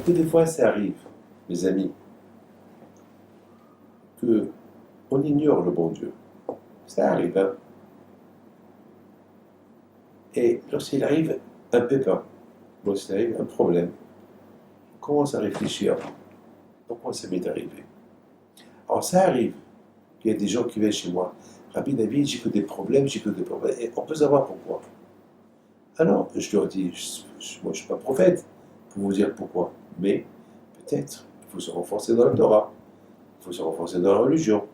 beaucoup de fois, ça arrive, mes amis, qu'on ignore le bon Dieu. Ça arrive, hein. Et lorsqu'il arrive un pépin, lorsqu'il arrive un problème, on commence à réfléchir. Pourquoi ça m'est arrivé? Alors ça arrive qu'il y a des gens qui viennent chez moi. Rabbi David, j'ai que des problèmes, j'ai que des problèmes. Et on peut savoir pourquoi. Alors, je leur dis, moi je ne suis pas prophète pour vous dire pourquoi. Mais peut-être il faut se renforcer dans la Torah. Il faut se renforcer dans la religion.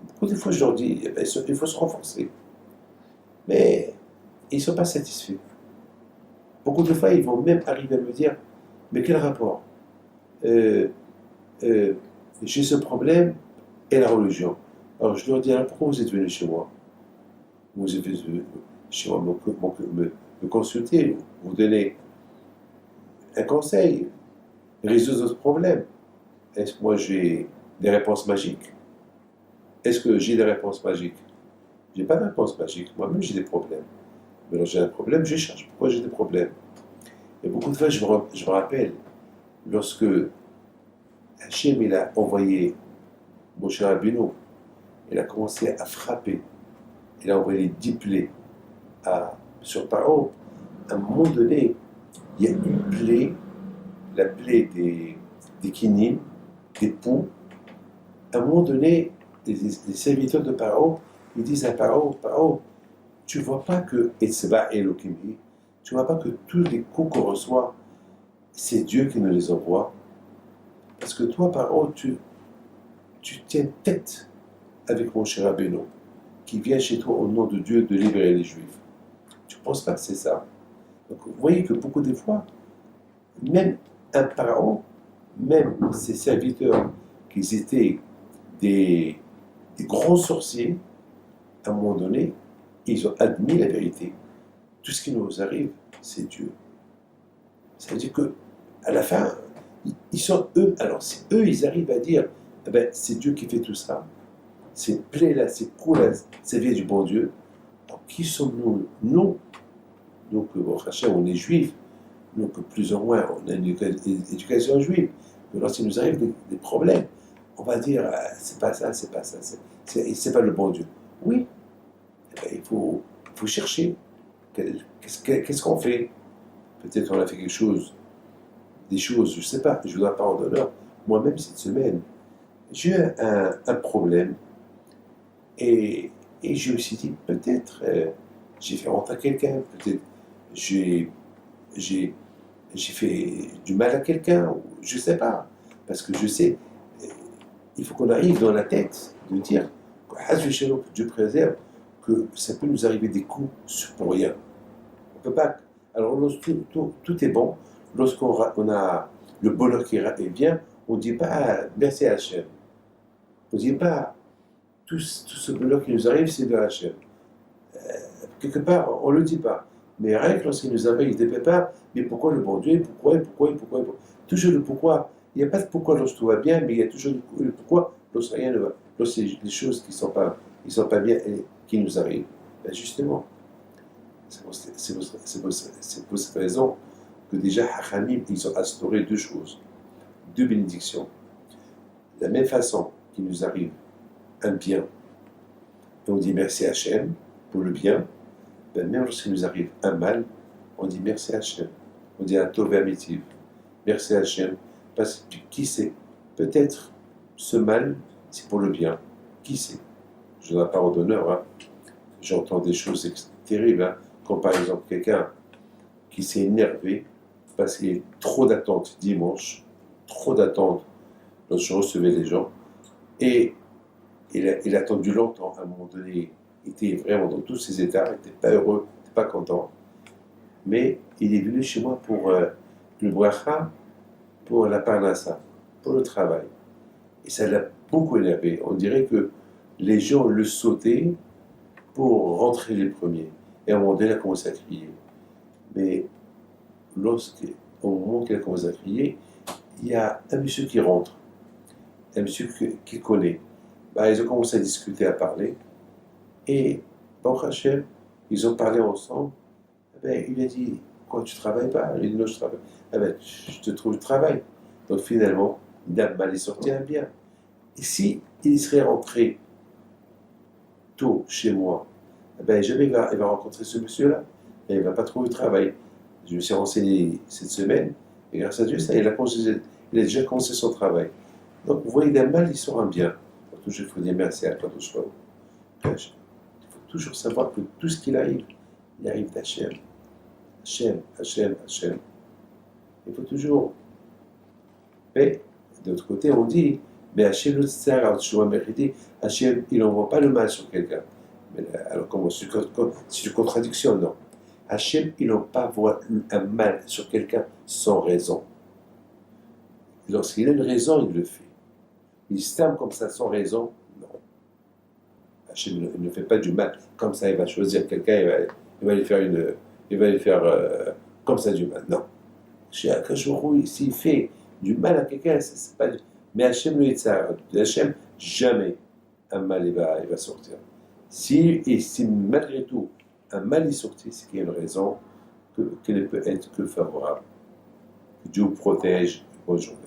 Beaucoup de fois, je leur dis, eh ben, il faut se renforcer. Mais ils ne sont pas satisfaits. Beaucoup de fois, ils vont même arriver à me dire, mais quel rapport euh, euh, j'ai ce problème et la religion. Alors je leur dis, alors pourquoi vous êtes venu chez moi? Vous êtes venu chez moi me consulter, vous donner un conseil, résoudre ce problème. Est-ce que moi j'ai des réponses magiques? Est-ce que j'ai des réponses magiques? J'ai pas de réponse magique. Moi-même j'ai des problèmes. Mais quand j'ai un problème, je cherche pourquoi j'ai des problèmes. Et beaucoup de fois, je me rappelle, lorsque Hachem il a envoyé Moshe Rabbeinu, il a commencé à frapper, il a envoyé 10 plaies sur Paro. À un moment donné, il y a une plaie, la plaie des kinim, des poux. À un moment donné, les serviteurs de Paro, ils disent à Paro, tu ne vois pas que Etzba Elohim, tu ne vois pas que tous les coups qu'on reçoit, c'est Dieu qui nous les envoie. Parce que toi, Paro, tu tiens tête avec mon cher Rabbeinu, qui vient chez toi au nom de Dieu de libérer les Juifs. Tu ne penses pas que c'est ça? Donc, vous voyez que beaucoup de fois, même un pharaon, même ses serviteurs, qui étaient des grands sorciers, à un moment donné, ils ont admis la vérité. Tout ce qui nous arrive, c'est Dieu. Ça veut dire que à la fin, ils sont eux. Alors, si eux, ils arrivent à dire, eh ben, c'est Dieu qui fait tout ça, ces plaies-là, ces coups-là, ça vient du bon Dieu. Alors, qui sommes-nous? Nous, donc, on est juifs, donc plus ou moins, on a une éducation juive. Mais lorsqu'il nous arrive des problèmes, on va dire, c'est pas ça, c'est pas le bon Dieu. Oui, eh ben, il faut chercher. Qu'est-ce qu'on fait? Peut-être qu'on a fait quelque chose, des choses, je ne sais pas, je ne voudrais pas en d'honneur. Moi-même, cette semaine, j'ai eu un problème et je me suis dit, peut-être j'ai fait rentrer quelqu'un, peut-être j'ai j'ai fait du mal à quelqu'un, je ne sais pas. Parce que je sais, euh, il faut qu'on arrive dans la tête de dire, que Dieu préserve, que ça peut nous arriver des coups pour rien. On peut pas. Alors, tout est bon. Lorsqu'on a le bonheur qui vient, on ne dit pas merci à Hachem. On ne dit pas tout ce bonheur qui nous arrive, c'est de Hachem. Quelque part, on ne le dit pas. Mais rien que lorsqu'il nous arrive des pépins, mais pourquoi le bon Dieu? Pourquoi? Toujours le pourquoi. Il n'y a pas de pourquoi lorsque tout va bien, mais il y a toujours le pourquoi lorsque rien ne va. Lorsque c'est des choses qui ne sont pas bien et qui nous arrivent. Ben justement, c'est pour cette raison que déjà Hachamim, ils ont instauré deux choses, deux bénédictions. De la même façon qu'il nous arrive un bien, et on dit merci à Hachem pour le bien, ben même lorsqu'il nous arrive un mal, on dit merci à Hachem. On dit un Tov Amitiv. Merci à Hachem. Parce que qui sait, peut-être ce mal, c'est pour le bien. Qui sait? Je n'ai pas d'honneur. Hein. J'entends des choses terribles. Hein. Comme par exemple quelqu'un qui s'est énervé parce qu'il y a trop d'attentes dimanche, trop d'attentes lorsque je recevais les gens. Et il a attendu longtemps. À un moment donné, il était vraiment dans tous ses états, il n'était pas heureux, il n'était pas content. Mais il est venu chez moi pour le bracha, pour la parnassa, pour le travail. Et ça l'a beaucoup énervé. On dirait que les gens le sautaient pour rentrer les premiers. Et à un moment donné, il a commencé à crier. Mais au moment qu'il a commencé à crier, il y a un monsieur qui rentre, un monsieur qu'il connaît. Bah, ils ont commencé à discuter, à parler. Et, Baruch Hashem, ils ont parlé ensemble. Ben, il a dit, pourquoi tu ne travailles pas? Il dit non, je travaille. Ah ben, je te trouve le travail. Donc finalement, d'un mal est sorti un bien. Et si il serait rentré tôt chez moi, eh ben, jamais il va rencontrer ce monsieur-là. Et il ne va pas trouver de travail. Je me suis renseigné cette semaine, et grâce à Dieu, ça, il a déjà commencé son travail. Donc vous voyez, d'un mal, il sort un bien. Donc toujours, il faut dire merci à toi, il faut toujours savoir que tout ce qu'il arrive, il arrive d'Hachem. Hachem, Hachem, Hachem. Il faut toujours. Mais, de l'autre côté, on dit, mais Hachem, Hachem, il n'envoie pas le mal sur quelqu'un. Alors, comment c'est une contradiction? Non. Hachem, il n'envoie pas un mal sur quelqu'un sans raison. Lorsqu'il a une raison, il le fait. Il stame comme ça sans raison, non. Hachem ne fait pas du mal comme ça, il va choisir quelqu'un, il va lui faire comme ça du mal. Non. Chez Akashuru, s'il fait du mal à quelqu'un, c'est pas. Mais Hachem le Yitzhar, Hachem, jamais un mal il va sortir. Si malgré tout un mal est sorti, c'est qu'il y a une raison qui ne peut être que favorable. Que Dieu vous protège. Bonne journée.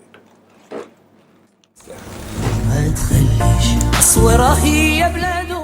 ما تخليش تصويرة هي بلاد